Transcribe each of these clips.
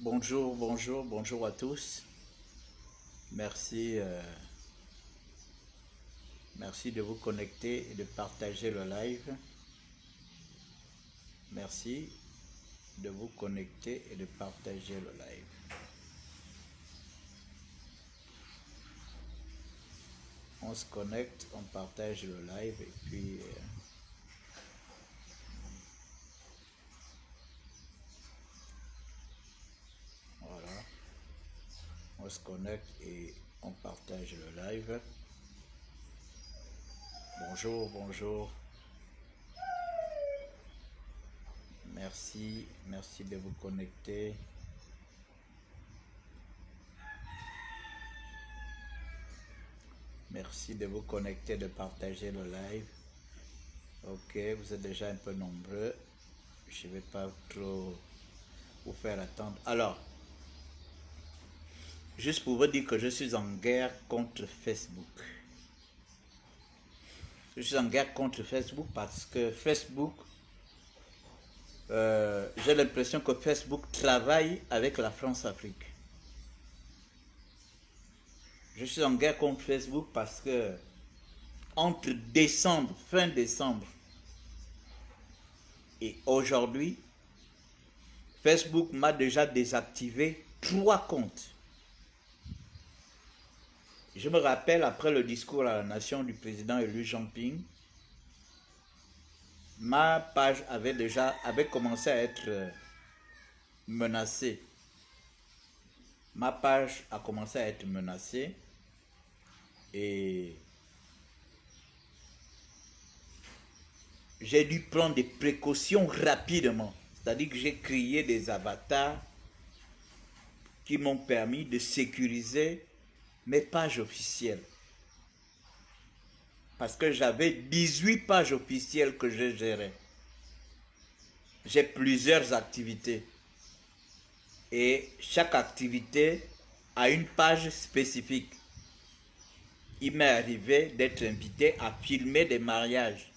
Bonjour, bonjour, bonjour à tous. Merci, merci de vous connecter et de partager le live. Merci de vous connecter et de partager le live. On se connecte, on partage le live et puis voilà, on se connecte et on partage le live. Bonjour, bonjour. Merci, merci de vous connecter. Merci de vous connecter, de partager le live. Ok, vous êtes déjà un peu nombreux. Je ne vais pas trop vous faire attendre. Alors, juste pour vous dire que je suis en guerre contre Facebook. Je suis en guerre contre Facebook parce que Facebook, j'ai l'impression que Facebook travaille avec la France-Afrique. Je suis en guerre contre Facebook parce que entre décembre, fin décembre et aujourd'hui, Facebook m'a déjà désactivé 3 comptes. Je me rappelle, après le discours à la nation du président élu Jean Ping, ma page avait commencé à être menacée. Ma page a commencé à être menacée et j'ai dû prendre des précautions rapidement. C'est-à-dire que j'ai créé des avatars qui m'ont permis de sécuriser mes pages officielles. Parce que j'avais 18 pages officielles que je gérais. J'ai plusieurs activités. Et chaque activité a une page spécifique. Il m'est arrivé d'être invité à filmer des mariages.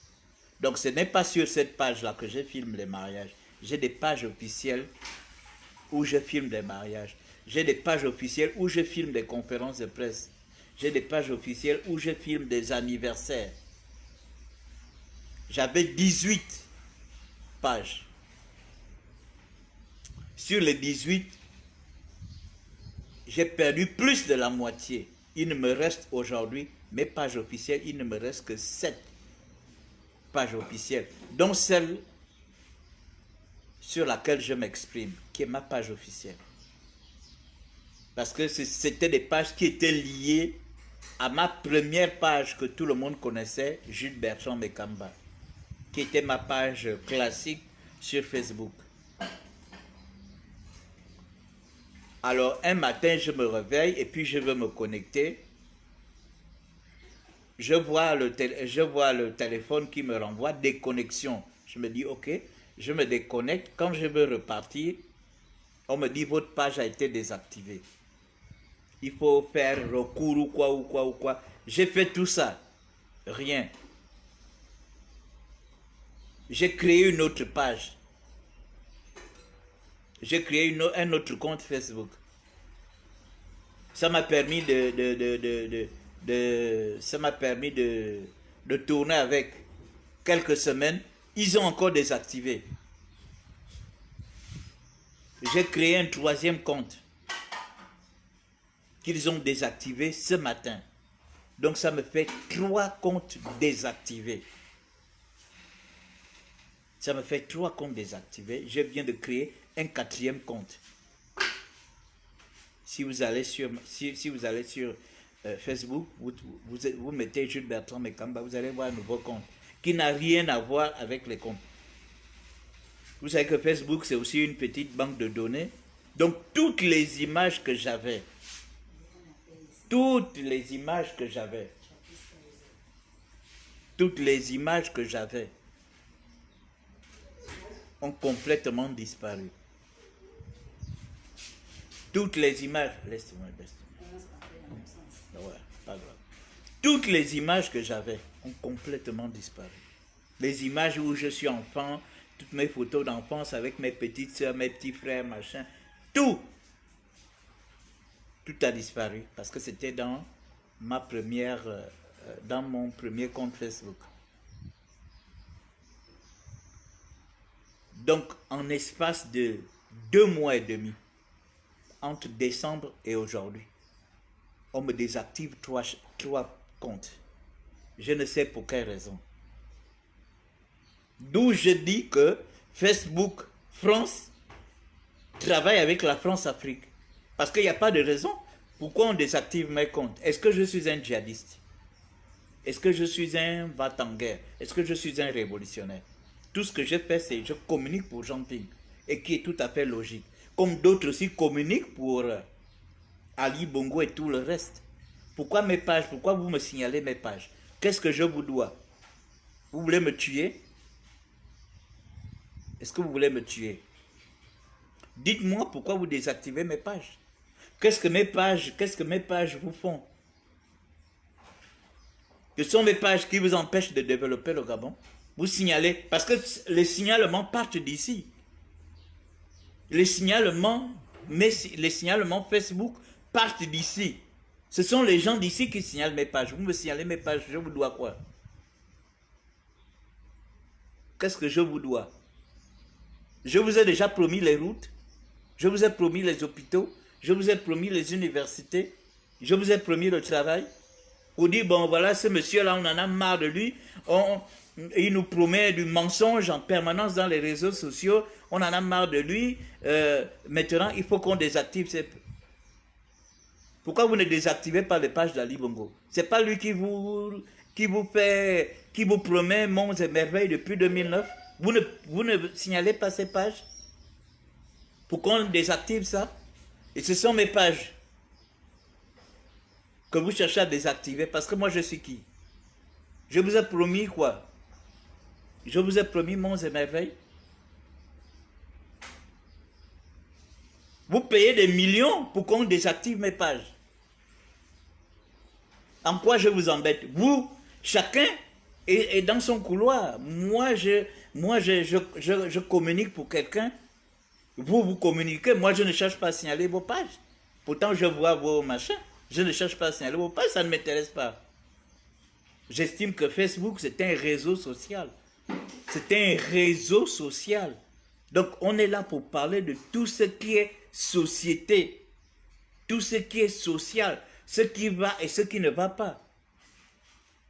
Donc ce n'est pas sur cette page-là que je filme les mariages. J'ai des pages officielles où je filme des mariages. J'ai des pages officielles où je filme des conférences de presse. J'ai des pages officielles où je filme des anniversaires. J'avais 18 pages. Sur les 18, j'ai perdu plus de la moitié. Il ne me reste aujourd'hui, mes pages officielles, il ne me reste que 7 pages officielles, dont celle sur laquelle je m'exprime, qui est ma page officielle. Parce que c'était des pages qui étaient liées à ma première page que tout le monde connaissait, Jules Bertrand Mekamba, qui était ma page classique sur Facebook. Alors un matin, je me réveille et puis je veux me connecter. Je vois le téléphone qui me renvoie déconnexion. Je me dis ok, je me déconnecte. Quand je veux repartir, on me dit votre page a été désactivée. Il faut faire recours ou quoi ou quoi ou quoi. J'ai fait tout ça. Rien. J'ai créé une autre page. J'ai créé un autre compte Facebook. Ça m'a permis ça m'a permis de tourner avec quelques semaines. Ils ont encore désactivé. J'ai créé un troisième compte qu'ils ont désactivé ce matin. Donc ça me fait 3 comptes désactivés. Ça me fait 3 comptes désactivés. Je viens de créer un 4e compte. Si vous allez sur, Facebook, vous mettez Jules Bertrand Mekamba, vous allez voir un nouveau compte qui n'a rien à voir avec les comptes. Vous savez que Facebook, c'est aussi une petite banque de données. Donc, toutes les images que j'avais, toutes les images que j'avais ont complètement disparu. Toutes les images, laisse-moi. Ouais, pas grave. Toutes les images que j'avais ont complètement disparu. Les images où je suis enfant, toutes mes photos d'enfance avec mes petites soeurs, mes petits frères, machin, tout Tout a disparu parce que c'était dans dans mon premier compte Facebook. Donc, en espace de 2 mois et demi, entre décembre et aujourd'hui, on me désactive trois comptes. Je ne sais pour quelle raison. D'où je dis que Facebook France travaille avec la France-Afrique. Parce qu'il n'y a pas de raison. Pourquoi on désactive mes comptes? Est-ce que je suis un djihadiste? Est-ce que je suis un va-t-en-guerre? Est-ce que je suis un révolutionnaire? Tout ce que je fais, c'est je communique pour Jean-Ping. Et qui est tout à fait logique. Comme d'autres aussi communiquent pour Ali Bongo et tout le reste. Pourquoi mes pages? Pourquoi vous me signalez mes pages? Qu'est-ce que je vous dois? Vous voulez me tuer? Est-ce que vous voulez me tuer? Dites-moi pourquoi vous désactivez mes pages. Qu'est-ce que mes pages vous font? Ce sont mes pages qui vous empêchent de développer le Gabon. Vous signalez, parce que les signalements partent d'ici. Les signalements Facebook partent d'ici. Ce sont les gens d'ici qui signalent mes pages. Vous me signalez mes pages, je vous dois quoi? Qu'est-ce que je vous dois? Je vous ai déjà promis les routes, je vous ai promis les hôpitaux, je vous ai promis les universités, je vous ai promis le travail. Vous dites, bon voilà, ce monsieur-là, on en a marre de lui, il nous promet du mensonge en permanence dans les réseaux sociaux, on en a marre de lui, maintenant il faut qu'on désactive ces... Pourquoi vous ne désactivez pas les pages d'Ali Bongo? C'est pas lui qui vous promet monts et merveilles depuis 2009? Vous ne signalez pas ces pages pour qu'on désactive ça? Et ce sont mes pages que vous cherchez à désactiver parce que moi je suis qui? Je vous ai promis quoi? Je vous ai promis monts et merveilles? Vous payez des millions pour qu'on désactive mes pages. En quoi je vous embête? Vous, chacun est dans son couloir. Moi, je communique pour quelqu'un. Vous communiquez. Moi, je ne cherche pas à signaler vos pages. Pourtant, je vois vos machins. Je ne cherche pas à signaler vos pages. Ça ne m'intéresse pas. J'estime que Facebook, c'est un réseau social. C'est un réseau social. Donc, on est là pour parler de tout ce qui est société. Tout ce qui est social. Ce qui va et ce qui ne va pas.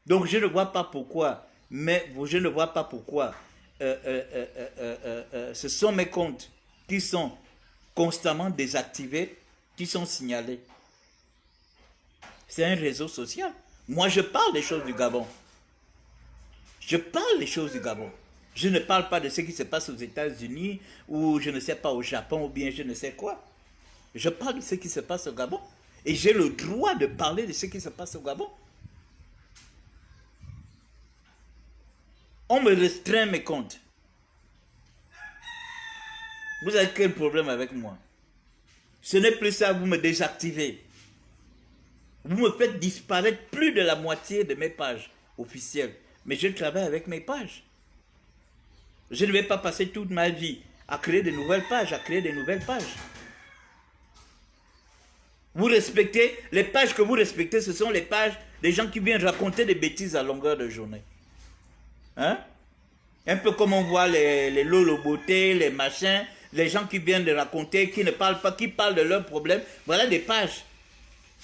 Donc je ne vois pas pourquoi, ce sont mes comptes qui sont constamment désactivés, qui sont signalés. C'est un réseau social. Moi je parle des choses du Gabon. Je parle des choses du Gabon. Je ne parle pas de ce qui se passe aux États-Unis ou je ne sais pas au Japon ou bien je ne sais quoi. Je parle de ce qui se passe au Gabon. Et j'ai le droit de parler de ce qui se passe au Gabon. On me restreint mes comptes. Vous avez quel problème avec moi? Ce n'est plus ça, vous me désactivez. Vous me faites disparaître plus de la moitié de mes pages officielles. Mais je travaille avec mes pages. Je ne vais pas passer toute ma vie à créer de nouvelles pages, Vous respectez, les pages que vous respectez, ce sont les pages des gens qui viennent raconter des bêtises à longueur de journée. Hein? Un peu comme on voit les Lolo Beauté, les machins, les gens qui viennent de raconter, qui ne parlent pas, qui parlent de leurs problèmes. Voilà des pages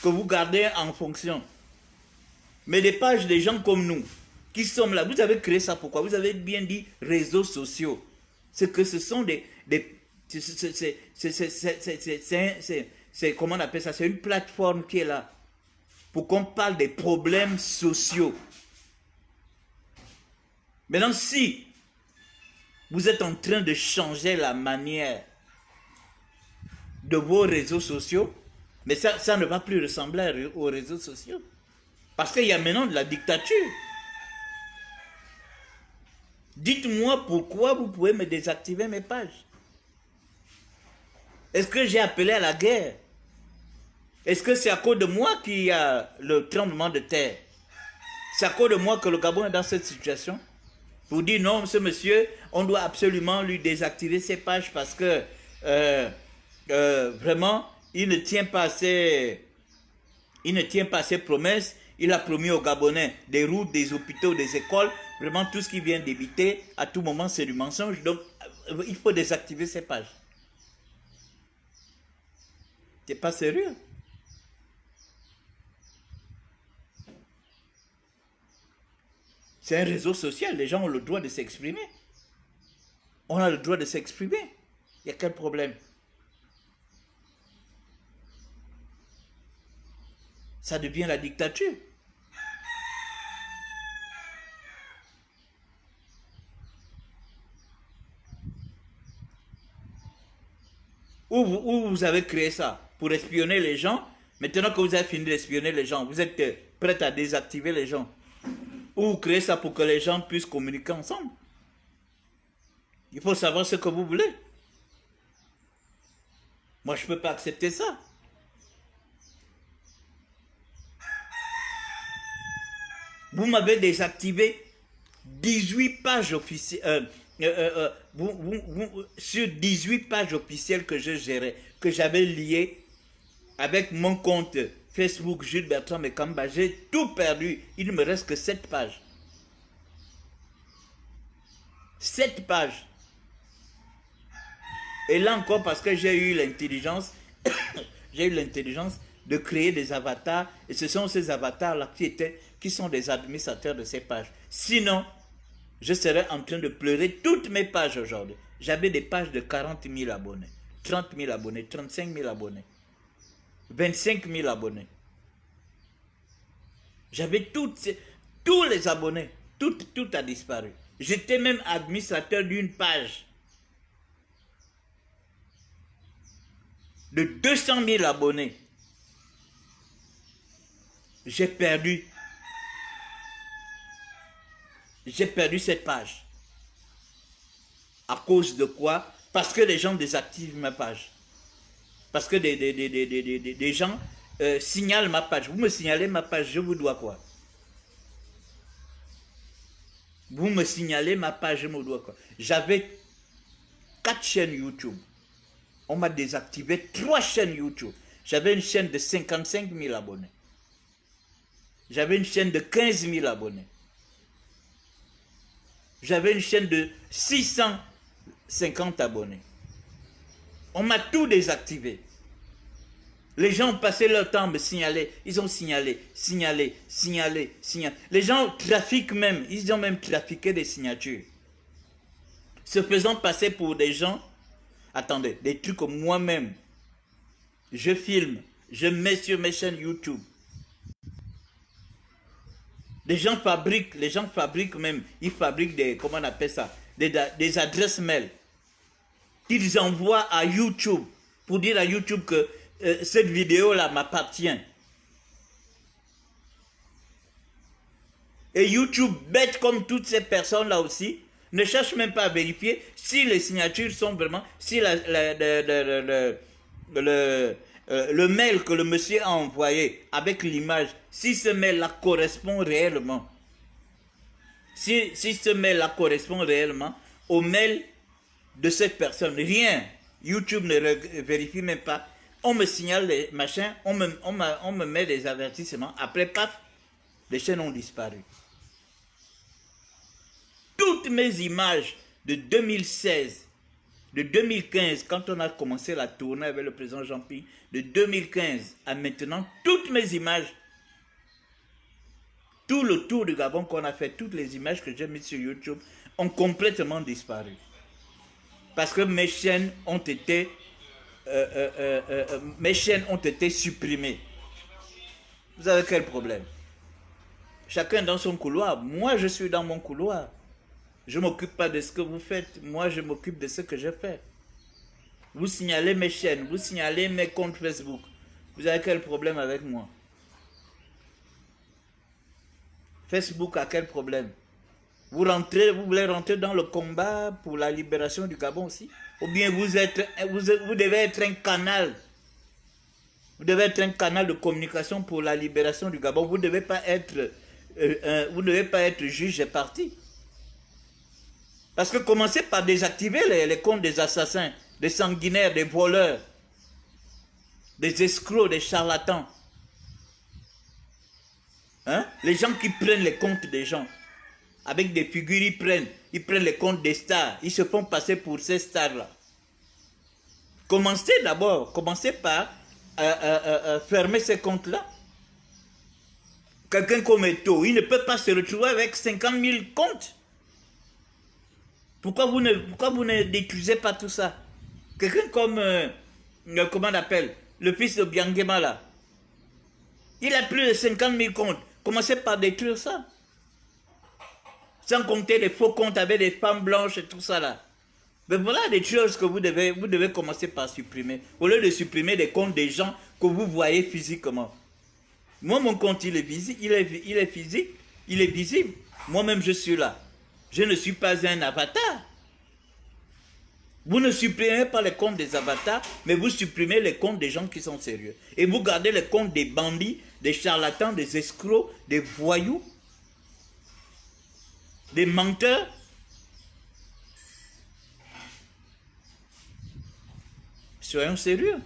que vous gardez en fonction. Mais des pages des gens comme nous, qui sommes là. Vous avez créé ça pourquoi? Vous avez bien dit réseaux sociaux. C'est que ce sont c'est comment on appelle ça? C'est une plateforme qui est là pour qu'on parle des problèmes sociaux. Maintenant, si vous êtes en train de changer la manière de vos réseaux sociaux, mais ça ne va plus ressembler aux réseaux sociaux. Parce qu'il y a maintenant de la dictature. Dites-moi pourquoi vous pouvez me désactiver mes pages. Est-ce que j'ai appelé à la guerre? Est-ce que c'est à cause de moi qu'il y a le tremblement de terre? C'est à cause de moi que le Gabon est dans cette situation? Vous dites non, ce monsieur, on doit absolument lui désactiver ses pages parce que vraiment, il ne tient pas il ne tient pas ses promesses. Il a promis aux Gabonais des routes, des hôpitaux, des écoles. Vraiment, tout ce qui vient d'éviter, à tout moment, c'est du mensonge. Donc, il faut désactiver ces pages. T'es pas sérieux? C'est un réseau social. Les gens ont le droit de s'exprimer. On a le droit de s'exprimer. Il y a quel problème? Ça devient la dictature. Où vous avez créé ça? Pour espionner les gens. Maintenant que vous avez fini d'espionner les gens, vous êtes prêt à désactiver les gens. Ou vous créez ça pour que les gens puissent communiquer ensemble. Il faut savoir ce que vous voulez. Moi, je ne peux pas accepter ça. Vous m'avez désactivé 18 pages officielles. Sur 18 pages officielles que je gérais, que j'avais liées avec mon compte Facebook Jules Bertrand Mekamba, j'ai tout perdu. Il ne me reste que 7 pages. 7 pages. Et là encore, parce que j'ai eu l'intelligence, de créer des avatars, et ce sont ces avatars-là qui sont des administrateurs de ces pages. Sinon, je serais en train de pleurer toutes mes pages aujourd'hui. J'avais des pages de 40 000 abonnés, 30 000 abonnés, 35 000 abonnés, 25 000 abonnés. J'avais tous les abonnés, tout a disparu. J'étais même administrateur d'une page de 200 000 abonnés. J'ai perdu cette page. À cause de quoi? Parce que les gens désactivent ma page. Parce que des gens signalent ma page. Vous me signalez ma page, je vous dois quoi? Vous me signalez ma page, je me dois quoi? J'avais 4 chaînes YouTube. On m'a désactivé 3 chaînes YouTube. J'avais une chaîne de 55 000 abonnés. J'avais une chaîne de 15 000 abonnés. J'avais une chaîne de 650 abonnés. On m'a tout désactivé. Les gens ont passé leur temps à me signaler. Ils ont signalé. Les gens trafiquent même. Ils ont même trafiqué des signatures. Se faisant passer pour des gens. Attendez, des trucs que moi-même, je filme, je mets sur mes chaînes YouTube. Les gens fabriquent même, ils fabriquent des, comment on appelle ça, des adresses mail qu'ils envoient à YouTube pour dire à YouTube que cette vidéo-là m'appartient. Et YouTube, bête comme toutes ces personnes-là aussi, ne cherche même pas à vérifier si les signatures sont vraiment, si le mail que le monsieur a envoyé avec l'image, si ce mail-là correspond réellement. Si ce mail-là correspond réellement au mail de cette personne. Rien. YouTube ne vérifie même pas. On me signale les machins, on me met des avertissements. Après, paf, les chaînes ont disparu. Toutes mes images de 2016, de 2015, quand on a commencé la tournée avec le président Jean-Pierre, de 2015 à maintenant, toutes mes images, tout le tour du Gabon qu'on a fait, toutes les images que j'ai mises sur YouTube ont complètement disparu. Parce que mes chaînes ont été supprimées. Vous avez quel problème? Chacun dans son couloir. Moi, je suis dans mon couloir. Je ne m'occupe pas de ce que vous faites. Moi, je m'occupe de ce que je fais. Vous signalez mes chaînes, vous signalez mes comptes Facebook. Vous avez quel problème avec moi? Facebook a quel problème? Vous voulez rentrer dans le combat pour la libération du Gabon aussi? Ou bien vous devez être un canal. Vous devez être un canal de communication pour la libération du Gabon. Vous ne devez pas être juge et parti. Parce que commencez par désactiver les comptes des assassins, des sanguinaires, des voleurs des escrocs, des charlatans. Hein? Les gens qui prennent les comptes des gens. Avec des figures, ils prennent les comptes des stars. Ils se font passer pour ces stars-là. Commencez d'abord, commencez par fermer ces comptes-là. Quelqu'un comme Eto'o, il ne peut pas se retrouver avec 50 000 comptes. Pourquoi vous ne détruisez pas tout ça? Quelqu'un comme, comment on appelle, le fils de Biangema là. Il a plus de 50 000 comptes. Commencez par détruire ça. Sans compter les faux comptes avec des femmes blanches et tout ça là. Mais voilà des choses que vous devez commencer par supprimer. Au lieu de supprimer des comptes des gens que vous voyez physiquement. Moi, mon compte, il est visible, il est visible. Moi-même, je suis là. Je ne suis pas un avatar. Vous ne supprimez pas les comptes des avatars, mais vous supprimez les comptes des gens qui sont sérieux. Et vous gardez les comptes des bandits, des charlatans, des escrocs, des voyous, des menteurs. Soyons sérieux.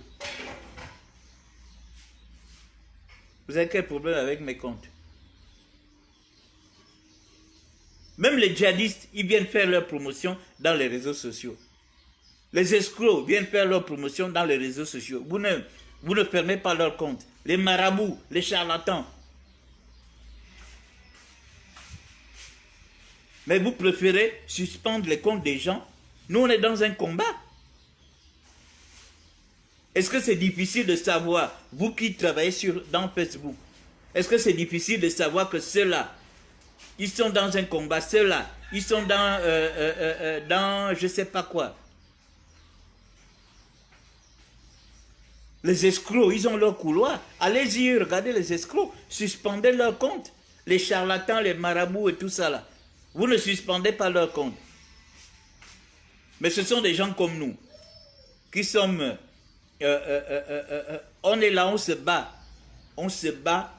Vous avez quel problème avec mes comptes? Même les djihadistes, ils viennent faire leur promotion dans les réseaux sociaux. Les escrocs viennent faire leur promotion dans les réseaux sociaux. Vous ne fermez pas leur compte. Les marabouts, les charlatans. Mais vous préférez suspendre les comptes des gens. Nous, on est dans un combat. Est-ce que c'est difficile de savoir, vous qui travaillez dans Facebook, est-ce que c'est difficile de savoir que ceux-là, ils sont dans un combat, ceux-là, ils sont dans je ne sais pas quoi. Les escrocs, ils ont leur couloir. Allez-y, regardez les escrocs, suspendez leur compte. Les charlatans, les marabouts et tout ça là. Vous ne suspendez pas leur compte. Mais ce sont des gens comme nous, qui sommes... on est là, on se bat. On se bat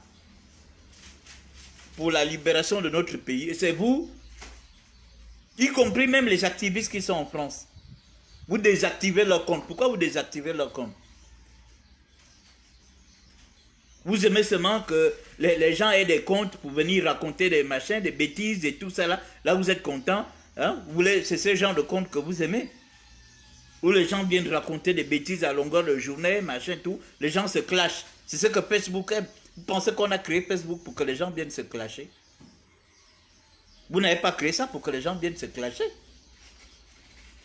pour la libération de notre pays. Et c'est vous, y compris même les activistes qui sont en France. Vous désactivez leur compte. Pourquoi vous désactivez leur compte? Vous aimez seulement que les gens aient des comptes pour venir raconter des machins, des bêtises et tout ça là. Là, vous êtes content. Hein? C'est ce genre de compte que vous aimez. Où les gens viennent raconter des bêtises à longueur de journée, machin, tout. Les gens se clashent. C'est ce que Facebook aime. Vous pensez qu'on a créé Facebook pour que les gens viennent se clasher? Vous n'avez pas créé ça pour que les gens viennent se clasher.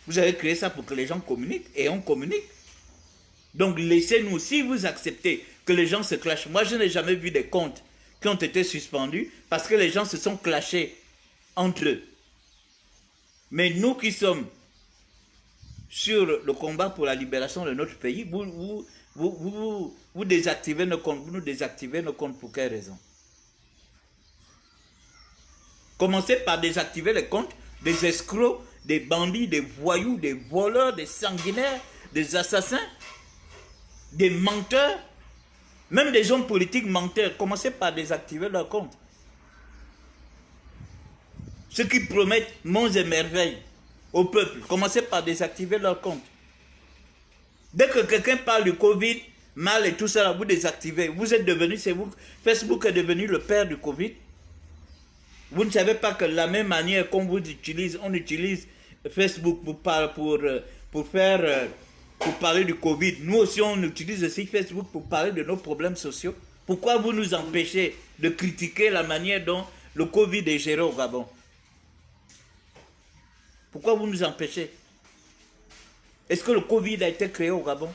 Vous avez créé ça pour que les gens communiquent et on communique. Donc laissez-nous, si vous acceptez que les gens se clashent. Moi, je n'ai jamais vu des comptes qui ont été suspendus parce que les gens se sont clashés entre eux. Mais nous qui sommes sur le combat pour la libération de notre pays, vous désactivez nos comptes. Vous nous désactivez nos comptes pour quelle raison? Commencez par désactiver les comptes des escrocs, des bandits, des voyous, des voleurs, des sanguinaires, des assassins, des menteurs, même des hommes politiques menteurs. Commencez par désactiver leurs comptes. Ceux qui promettent monts et merveilles au peuple, commencez par désactiver leurs comptes. Dès que quelqu'un parle du Covid, mal et tout ça, vous désactivez. Vous êtes devenu, c'est vous, Facebook est devenu le père du Covid. Vous ne savez pas que de la même manière qu'on vous utilise, on utilise Facebook pour parler du Covid. Nous aussi, on utilise aussi Facebook pour parler de nos problèmes sociaux. Pourquoi vous nous empêchez de critiquer la manière dont le Covid est géré au Gabon? Pourquoi vous nous empêchez? Est-ce que le Covid a été créé au Gabon?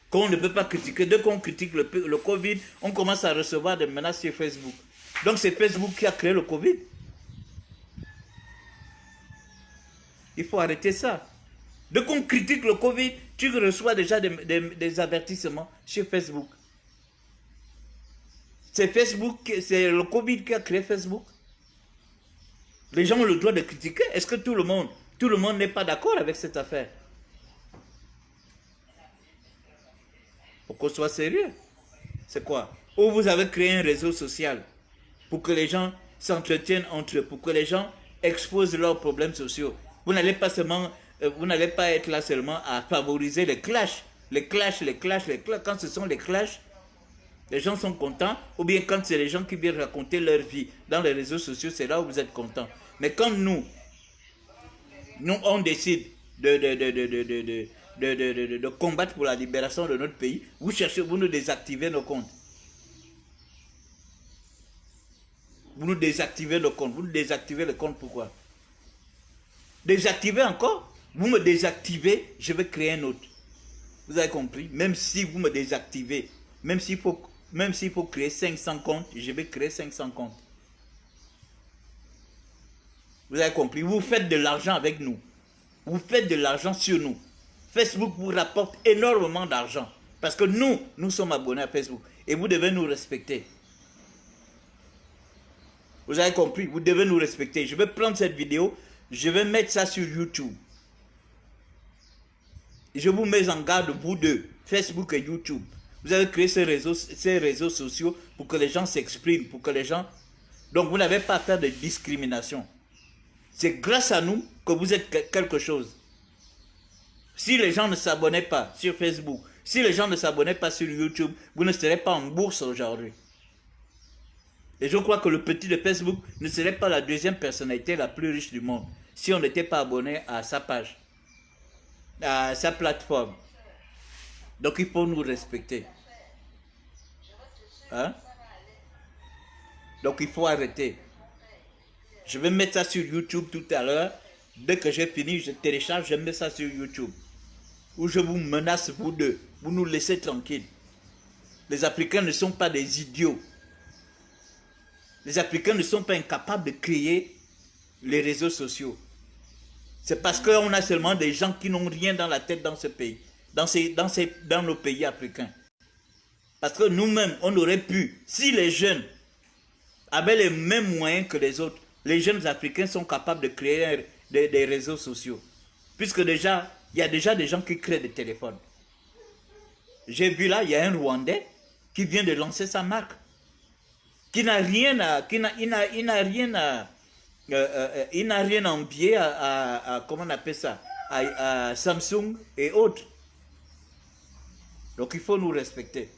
Qu'on ne peut pas critiquer. Dès qu'on critique le Covid, on commence à recevoir des menaces sur Facebook. Donc c'est Facebook qui a créé le Covid. Il faut arrêter ça. Dès qu'on critique le Covid, tu reçois déjà des avertissements sur Facebook. C'est Facebook, c'est le Covid qui a créé Facebook. Les gens ont le droit de critiquer. Est-ce que tout le monde n'est pas d'accord avec cette affaire? Faut qu'on soit sérieux. C'est quoi? Ou vous avez créé un réseau social pour que les gens s'entretiennent entre eux, pour que les gens exposent leurs problèmes sociaux. Vous n'allez pas être là seulement à favoriser les clashs Les clashs, quand ce sont les clashs, les gens sont contents, ou bien quand c'est les gens qui viennent raconter leur vie dans les réseaux sociaux, c'est là où vous êtes contents. Mais quand nous on décide de combattre pour la libération de notre pays, vous nous désactivez nos comptes. Vous nous désactivez le compte. Vous nous désactivez le compte, pourquoi? Désactiver encore? Vous me désactivez, je vais créer un autre. Vous avez compris? Même si vous me désactivez, même s'il faut créer 500 comptes, je vais créer 500 comptes. Vous avez compris? Vous faites de l'argent avec nous. Vous faites de l'argent sur nous. Facebook vous rapporte énormément d'argent. Parce que nous sommes abonnés à Facebook. Et vous devez nous respecter. Vous avez compris? Vous devez nous respecter. Je vais prendre cette vidéo, je vais mettre ça sur YouTube. Je vous mets en garde, vous deux, Facebook et YouTube. Vous avez créé ces réseaux sociaux pour que les gens s'expriment, pour que les gens... Donc vous n'avez pas à faire de discrimination. C'est grâce à nous que vous êtes quelque chose. Si les gens ne s'abonnaient pas sur Facebook, si les gens ne s'abonnaient pas sur YouTube, vous ne serez pas en bourse aujourd'hui. Et je crois que le petit de Facebook ne serait pas la deuxième personnalité la plus riche du monde si on n'était pas abonné à sa page, à sa plateforme. Donc il faut nous respecter. Hein? Donc il faut arrêter. Je vais mettre ça sur YouTube tout à l'heure. Dès que j'ai fini, je télécharge, je mets ça sur YouTube. Où je vous menace, vous deux. Vous nous laissez tranquilles. Les Africains ne sont pas des idiots. Les Africains ne sont pas incapables de créer les réseaux sociaux. C'est parce qu'on a seulement des gens qui n'ont rien dans la tête dans ce pays, dans nos pays africains. Parce que nous-mêmes, on aurait pu, si les jeunes avaient les mêmes moyens que les autres, les jeunes Africains sont capables de créer des réseaux sociaux. Puisque déjà, il y a déjà des gens qui créent des téléphones. J'ai vu là, il y a un Rwandais qui vient de lancer sa marque. Qui n'a rien à... il n'a rien à envier à comment on appelle ça, à Samsung et autres. Donc il faut nous respecter.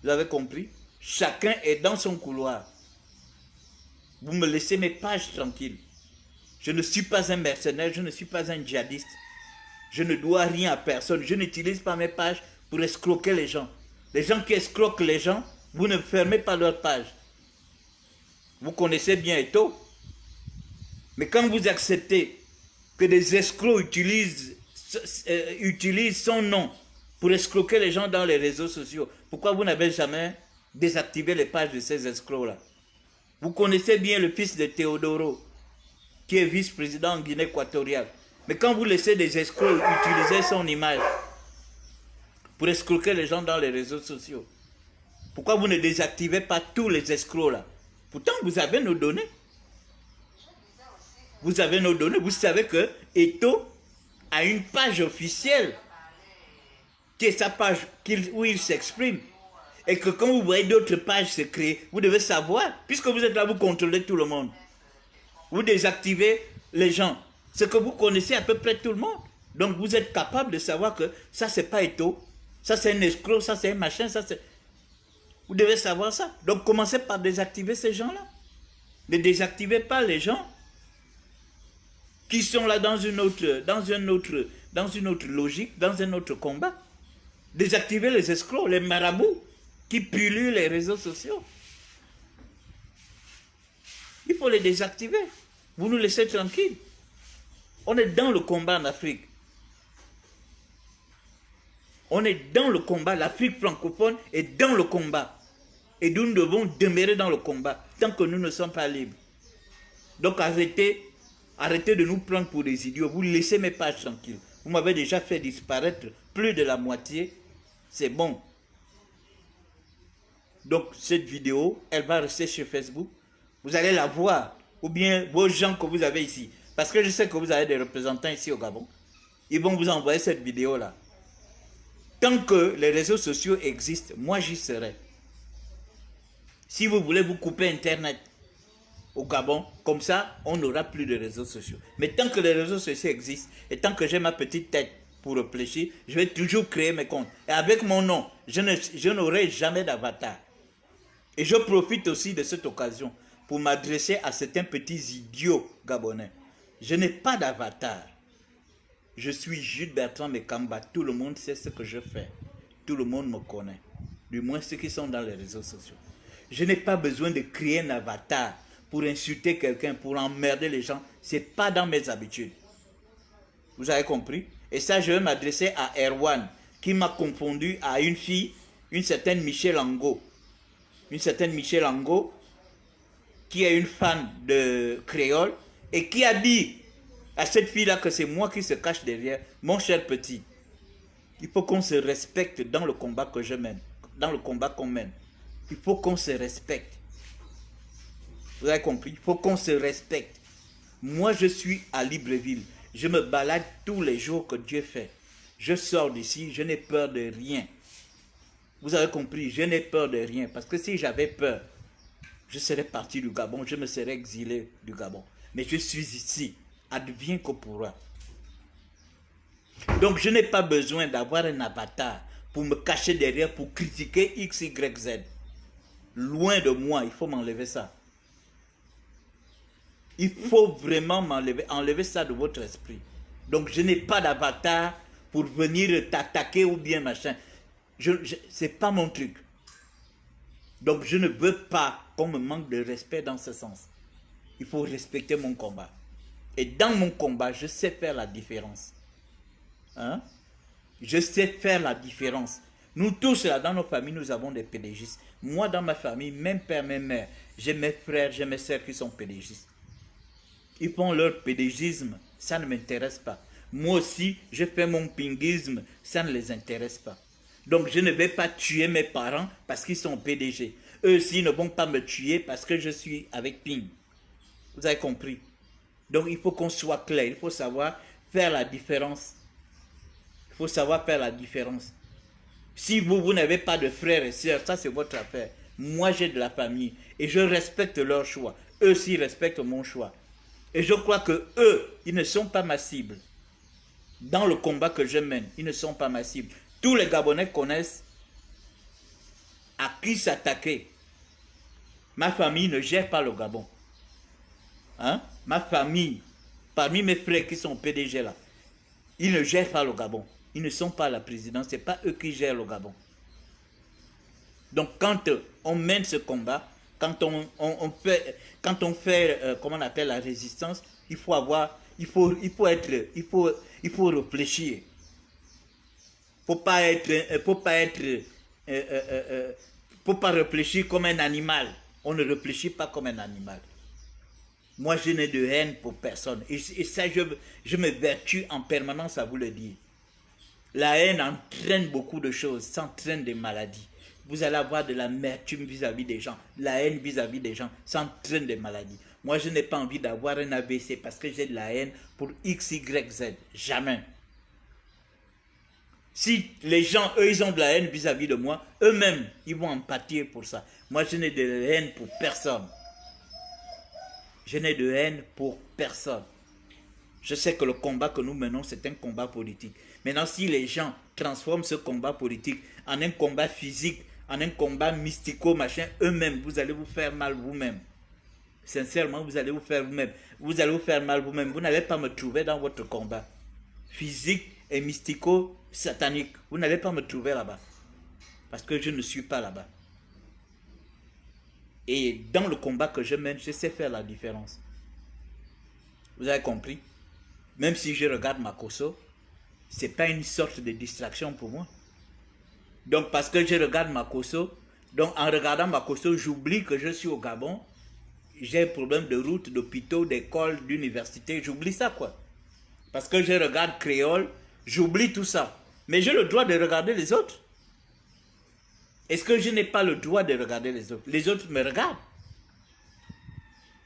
Vous avez compris? Chacun est dans son couloir. Vous me laissez mes pages tranquilles. Je ne suis pas un mercenaire, je ne suis pas un djihadiste. Je ne dois rien à personne. Je n'utilise pas mes pages pour escroquer les gens. Les gens qui escroquent les gens, vous ne fermez pas leur page. Vous connaissez bien Eto'o. Mais quand vous acceptez que des escrocs utilisent son nom pour escroquer les gens dans les réseaux sociaux, pourquoi vous n'avez jamais désactivé les pages de ces escrocs-là? Vous connaissez bien le fils de Théodoro, qui est vice-président en Guinée équatoriale. Mais quand vous laissez des escrocs utiliser son image pour escroquer les gens dans les réseaux sociaux, pourquoi vous ne désactivez pas tous les escrocs là? Pourtant, vous avez nos données. Vous avez nos données. Vous savez que Eto'o a une page officielle qui est sa page où il s'exprime. Et que quand vous voyez d'autres pages se créer, vous devez savoir, puisque vous êtes là, vous contrôlez tout le monde. Vous désactivez les gens. C'est que vous connaissez à peu près tout le monde. Donc vous êtes capable de savoir que ça, c'est pas Eto'o. Ça, c'est un escroc, ça, c'est un machin, ça, c'est... Vous devez savoir ça. Donc commencez par désactiver ces gens-là. Ne désactivez pas les gens qui sont là dans une autre logique, dans un autre combat. Désactivez les escrocs, les marabouts qui pullulent les réseaux sociaux. Il faut les désactiver. Vous nous laissez tranquilles. On est dans le combat en Afrique. On est dans le combat. L'Afrique francophone est dans le combat. Et nous devons demeurer dans le combat tant que nous ne sommes pas libres. Donc arrêtez de nous prendre pour des idiots. Vous laissez mes pages tranquilles. Vous m'avez déjà fait disparaître plus de la moitié. C'est bon. Donc cette vidéo, elle va rester sur Facebook. Vous allez la voir. Ou bien vos gens que vous avez ici. Parce que je sais que vous avez des représentants ici au Gabon. Ils vont vous envoyer cette vidéo-là. Tant que les réseaux sociaux existent, moi j'y serai. Si vous voulez vous couper Internet, au Gabon. Comme ça, on n'aura plus de réseaux sociaux. Mais tant que les réseaux sociaux existent, et tant que j'ai ma petite tête pour réfléchir, je vais toujours créer mes comptes. Et avec mon nom, je n'aurai jamais d'avatar. Et je profite aussi de cette occasion pour m'adresser à certains petits idiots gabonais. Je n'ai pas d'avatar. Je suis Jules Bertrand Mekamba. Tout le monde sait ce que je fais. Tout le monde me connaît. Du moins ceux qui sont dans les réseaux sociaux. Je n'ai pas besoin de créer un avatar pour insulter quelqu'un, pour emmerder les gens. Ce n'est pas dans mes habitudes. Vous avez compris? Et ça, je vais m'adresser à Erwan, qui m'a confondu à une fille, une certaine Michel Angot. Une certaine Michel Angot, qui est une fan de créole, et qui a dit à cette fille-là que c'est moi qui se cache derrière. Mon cher petit, il faut qu'on se respecte dans le combat que je mène, dans le combat qu'on mène. Il faut qu'on se respecte. Vous avez compris? Il faut qu'on se respecte. Moi, je suis à Libreville. Je me balade tous les jours que Dieu fait. Je sors d'ici, je n'ai peur de rien. Vous avez compris? Je n'ai peur de rien. Parce que si j'avais peur, je serais parti du Gabon, je me serais exilé du Gabon. Mais je suis ici. Advienne que pourra. Donc, je n'ai pas besoin d'avoir un avatar pour me cacher derrière, pour critiquer X, Y, Z. Loin de moi, il faut m'enlever ça. Il faut vraiment enlever ça de votre esprit. Donc, je n'ai pas d'avatar pour venir t'attaquer ou bien machin. Ce n'est pas mon truc. Donc, je ne veux pas qu'on me manque de respect dans ce sens. Il faut respecter mon combat. Et dans mon combat, je sais faire la différence. Hein? Je sais faire la différence. Nous tous, là, dans nos familles, nous avons des pédégistes. Moi, dans ma famille, même père, même mère, j'ai mes frères, j'ai mes sœurs qui sont pédégistes. Ils font leur pédégisme, ça ne m'intéresse pas. Moi aussi, je fais mon pinguisme, ça ne les intéresse pas. Donc, je ne vais pas tuer mes parents parce qu'ils sont PDG. Eux aussi ne vont pas me tuer parce que je suis avec Ping. Vous avez compris? Donc, il faut qu'on soit clair. Il faut savoir faire la différence. Il faut savoir faire la différence. Si vous n'avez pas de frères et sœurs, ça c'est votre affaire. Moi, j'ai de la famille et je respecte leur choix. Eux aussi respectent mon choix. Et je crois que eux, ils ne sont pas ma cible. Dans le combat que je mène, ils ne sont pas ma cible. Tous les Gabonais connaissent à qui s'attaquer. Ma famille ne gère pas le Gabon. Hein? Ma famille, parmi mes frères qui sont PDG là, ils ne gèrent pas le Gabon. Ils ne sont pas à la présidence, ce n'est pas eux qui gèrent le Gabon. Donc quand on mène ce combat, quand on fait comment on appelle la résistance, il faut réfléchir. Faut pas réfléchir comme un animal. On ne réfléchit pas comme un animal. Moi, je n'ai de haine pour personne. Et ça, je me vertue en permanence à vous le dire. La haine entraîne beaucoup de choses, ça entraîne des maladies. Vous allez avoir de l'amertume vis-à-vis des gens, la haine vis-à-vis des gens, ça entraîne des maladies. Moi, je n'ai pas envie d'avoir un AVC parce que j'ai de la haine pour X, Y, Z. Jamais. Si les gens, eux, ils ont de la haine vis-à-vis de moi, eux-mêmes, ils vont en pâtir pour ça. Moi, je n'ai de haine pour personne. Je n'ai de haine pour personne. Je sais que le combat que nous menons, c'est un combat politique. Maintenant, si les gens transforment ce combat politique en un combat physique, en un combat mystico, machin, eux-mêmes, vous allez vous faire mal vous-même. Sincèrement, vous allez vous faire vous-même. Vous allez vous faire mal vous-même. Vous n'allez pas me trouver dans votre combat physique et mystico-satanique. Vous n'allez pas me trouver là-bas. Parce que je ne suis pas là-bas. Et dans le combat que je mène, je sais faire la différence. Vous avez compris? Même si je regarde Makosso, ce n'est pas une sorte de distraction pour moi. Donc parce que je regarde Makosso, donc en regardant Makosso, j'oublie que je suis au Gabon. J'ai un problème de route, d'hôpitaux, d'école, d'université. J'oublie ça quoi. Parce que je regarde Créole, j'oublie tout ça. Mais j'ai le droit de regarder les autres. Est-ce que je n'ai pas le droit de regarder les autres? Les autres me regardent.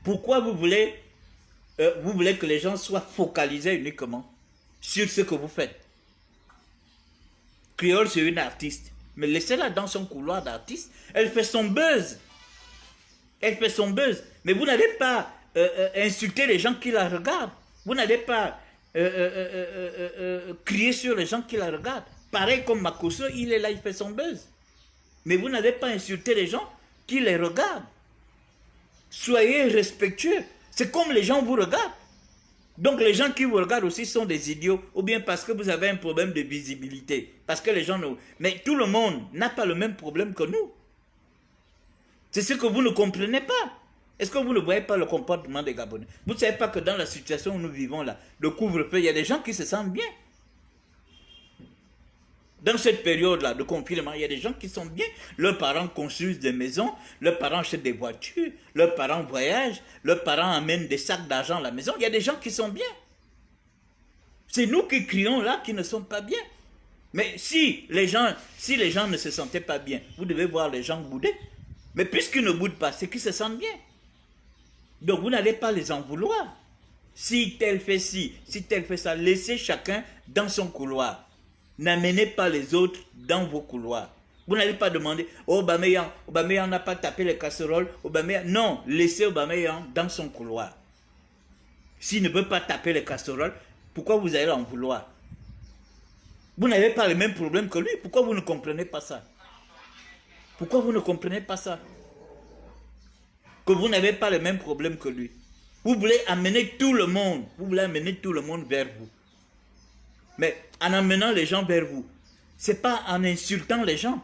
Pourquoi vous voulez que les gens soient focalisés uniquement sur ce que vous faites? Créole, c'est une artiste. Mais laissez-la dans son couloir d'artiste. Elle fait son buzz. Elle fait son buzz. Mais vous n'allez pas insulter les gens qui la regardent. Vous n'allez pas crier sur les gens qui la regardent. Pareil comme Makosso, il est là, il fait son buzz. Mais vous n'allez pas insulter les gens qui les regardent. Soyez respectueux. C'est comme les gens vous regardent. Donc les gens qui vous regardent aussi sont des idiots, ou bien parce que vous avez un problème de visibilité. Parce que les gens... Mais tout le monde n'a pas le même problème que nous. C'est ce que vous ne comprenez pas. Est-ce que vous ne voyez pas le comportement des Gabonais? Vous ne savez pas que dans la situation où nous vivons là, le couvre-feu, il y a des gens qui se sentent bien. Dans cette période-là de confinement, il y a des gens qui sont bien. Leurs parents construisent des maisons, leurs parents achètent des voitures, leurs parents voyagent, leurs parents amènent des sacs d'argent à la maison. Il y a des gens qui sont bien. C'est nous qui crions là qui ne sont pas bien. Mais si les gens ne se sentaient pas bien, vous devez voir les gens bouder. Mais puisqu'ils ne boudent pas, c'est qu'ils se sentent bien. Donc vous n'allez pas les en vouloir. Si tel fait ci, si tel fait ça, laissez chacun dans son couloir. N'amenez pas les autres dans vos couloirs. Vous n'allez pas demander, oh, Aubameyang n'a pas tapé les casseroles. Non, laissez Aubameyang dans son couloir. S'il ne veut pas taper les casseroles, pourquoi vous allez en vouloir? Vous n'avez pas les mêmes problèmes que lui. Pourquoi vous ne comprenez pas ça? Pourquoi vous ne comprenez pas ça? Que vous n'avez pas les mêmes problèmes que lui. Vous voulez amener tout le monde. Vous voulez amener tout le monde vers vous. Mais en amenant les gens vers vous, c'est pas en insultant les gens.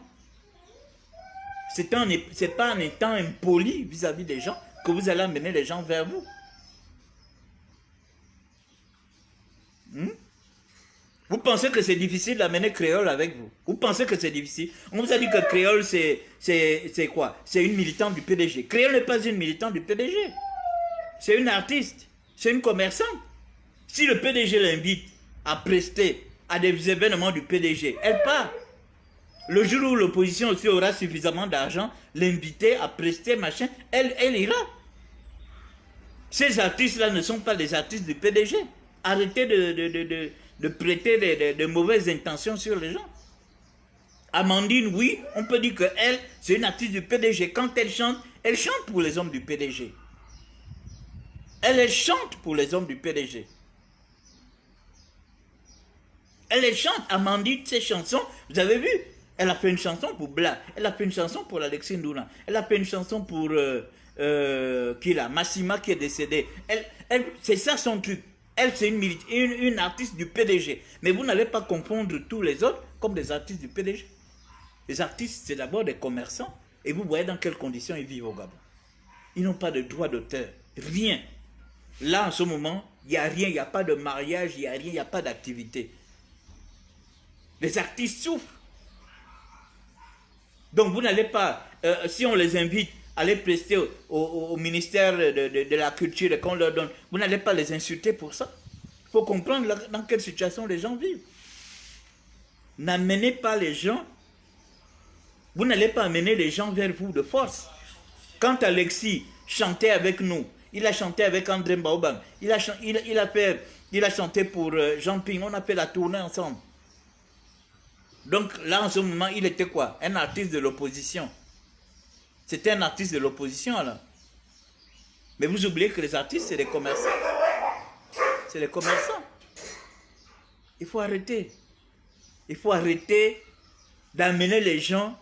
C'est pas en étant impoli vis-à-vis des gens que vous allez amener les gens vers vous. Vous pensez que c'est difficile d'amener Créole avec vous? Vous pensez que c'est difficile? On vous a dit que Créole, c'est quoi? C'est une militante du PDG. Créole n'est pas une militante du PDG. C'est une artiste. C'est une commerçante. Si le PDG l'invite à prester à des événements du PDG, elle part. Le jour où l'opposition aussi aura suffisamment d'argent, l'inviter à prester, machin, elle ira. Ces artistes-là ne sont pas des artistes du PDG. Arrêtez de prêter de mauvaises intentions sur les gens. Amandine, oui, on peut dire qu'elle, c'est une artiste du PDG. Quand elle chante pour les hommes du PDG. Elle chante pour les hommes du PDG. Elle chante, Amandine, ses chansons, vous avez vu, elle a fait une chanson pour Bla, elle a fait une chanson pour Alexis Ndouna, elle a fait une chanson pour qui là, Massima qui est décédé. C'est ça son truc. Elle, c'est une artiste du PDG. Mais vous n'allez pas confondre tous les autres comme des artistes du PDG. Les artistes, c'est d'abord des commerçants. Et vous voyez dans quelles conditions ils vivent au Gabon. Ils n'ont pas de droit d'auteur. Rien. Là, en ce moment, il n'y a rien. Il n'y a pas de mariage, il n'y a rien, il n'y a pas d'activité. Les artistes souffrent. Donc vous n'allez pas, si on les invite à aller prester au ministère de la culture et qu'on leur donne, vous n'allez pas les insulter pour ça. Il faut comprendre dans quelle situation les gens vivent. N'amenez pas les gens, vous n'allez pas amener les gens vers vous de force. Quand Alexis chantait avec nous, il a chanté avec André Mbaobang, il a chanté pour Jean Ping, on a fait la tournée ensemble. Donc là, en ce moment, il était quoi? Un artiste de l'opposition. C'était un artiste de l'opposition, là. Mais vous oubliez que les artistes, c'est des commerçants. C'est des commerçants. Il faut arrêter. Il faut arrêter d'amener les gens,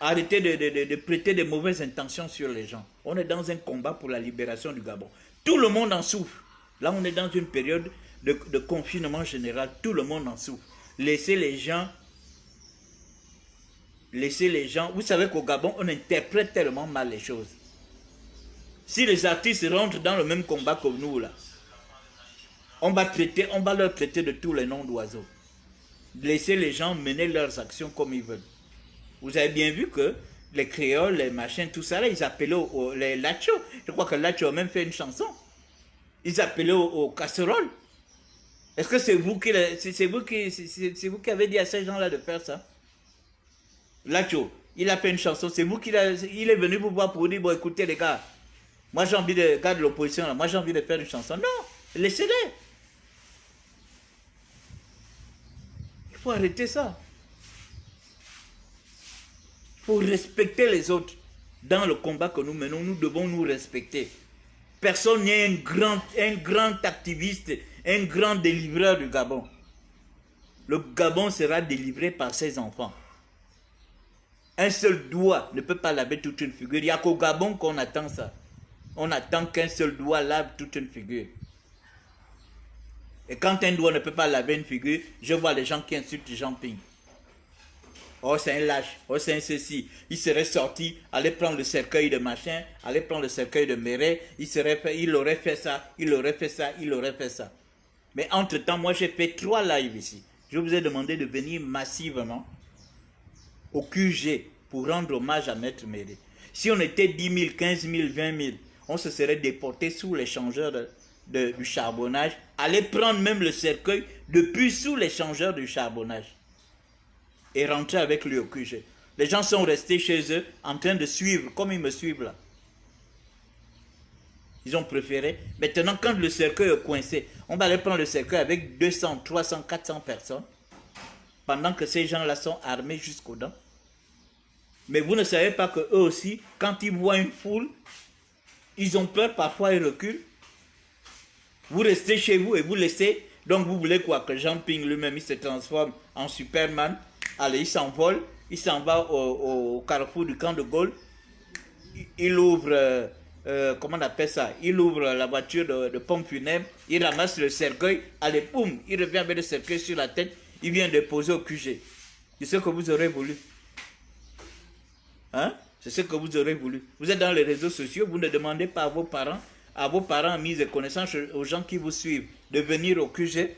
arrêter de prêter de mauvaises intentions sur les gens. On est dans un combat pour la libération du Gabon. Tout le monde en souffre. Là, on est dans une période de confinement général. Tout le monde en souffre. Laissez les gens, vous savez qu'au Gabon, on interprète tellement mal les choses. Si les artistes rentrent dans le même combat que nous, là, on va leur traiter de tous les noms d'oiseaux. Laissez les gens mener leurs actions comme ils veulent. Vous avez bien vu que les créoles, les machins, tout ça, là, ils appelaient les Lacho. Je crois que Lacho a même fait une chanson. Ils appelaient aux casseroles. Est-ce que c'est vous qui avez dit à ces gens-là de faire ça? Lacho, il a fait une chanson, c'est vous il est venu vous voir pour vous dire, bon écoutez les gars, moi j'ai envie de, gars de l'opposition, moi j'ai envie de faire une chanson. Non, laissez-les. Il faut arrêter ça. Il faut respecter les autres. Dans le combat que nous menons, nous devons nous respecter. Personne n'est un grand activiste, un grand délivreur du Gabon. Le Gabon sera délivré par ses enfants. Un seul doigt ne peut pas laver toute une figure. Il n'y a qu'au Gabon qu'on attend ça. On attend qu'un seul doigt lave toute une figure. Et quand un doigt ne peut pas laver une figure, je vois les gens qui insultent Jean Ping. Oh, c'est un lâche. Oh, c'est un ceci. Il serait sorti, aller prendre le cercueil de machin, aller prendre le cercueil de Méret. Il aurait fait ça, il aurait fait ça, il aurait fait ça. Mais entre-temps, moi, j'ai fait 3 lives ici. Je vous ai demandé de venir massivement au QG pour rendre hommage à Maître Méret. Si on était 10 000, 15 000, 20 000, on se serait déporté sous l'échangeur du charbonnage, aller prendre même le cercueil depuis sous l'échangeur du charbonnage et rentrer avec lui au QG. Les gens sont restés chez eux en train de suivre, comme ils me suivent là. Ils ont préféré. Maintenant, quand le cercueil est coincé, on va aller prendre le cercueil avec 200, 300, 400 personnes, pendant que ces gens-là sont armés jusqu'aux dents. Mais vous ne savez pas qu'eux aussi, quand ils voient une foule, ils ont peur, parfois ils reculent. Vous restez chez vous et vous laissez. Donc vous voulez quoi? Que Jean Ping lui-même, il se transforme en Superman. Allez, il s'envole, il s'en va au carrefour du camp de Gaulle. Il ouvre, comment on appelle ça? Il ouvre la voiture de pompe funèbre, il ramasse le cercueil, allez, boum, il revient avec le cercueil sur la tête, il vient déposer au QG. C'est ce que vous aurez voulu. Hein? C'est ce que vous aurez voulu. Vous êtes dans les réseaux sociaux, vous ne demandez pas à vos parents mis de connaissance, aux gens qui vous suivent, de venir au QG.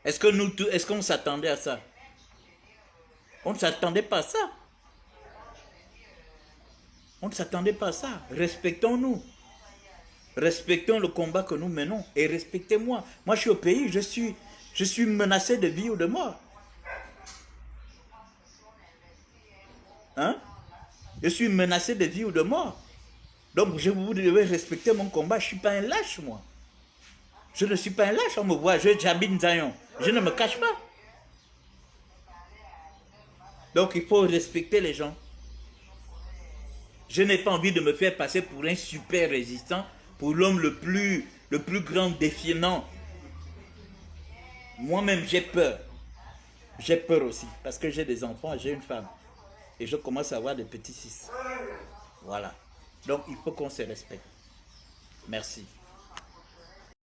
Est-ce qu'on s'attendait à ça? On ne s'attendait pas à ça. On ne s'attendait pas à ça. Respectons-nous. Respectons le combat que nous menons. Et respectez-moi. Moi, je suis au pays, je suis menacé de vie ou de mort. Hein? Je suis menacé de vie ou de mort. Donc, vous devez respecter mon combat. Je ne suis pas un lâche, moi. Je ne suis pas un lâche. On me voit, j'habite Zion. Je ne me cache pas. Donc, il faut respecter les gens. Je n'ai pas envie de me faire passer pour un super résistant, pour l'homme le plus grand défiant. Moi-même, j'ai peur. J'ai peur aussi, parce que j'ai des enfants, j'ai une femme. Et je commence à avoir des petits-fils. Voilà. Donc, il faut qu'on se respecte. Merci.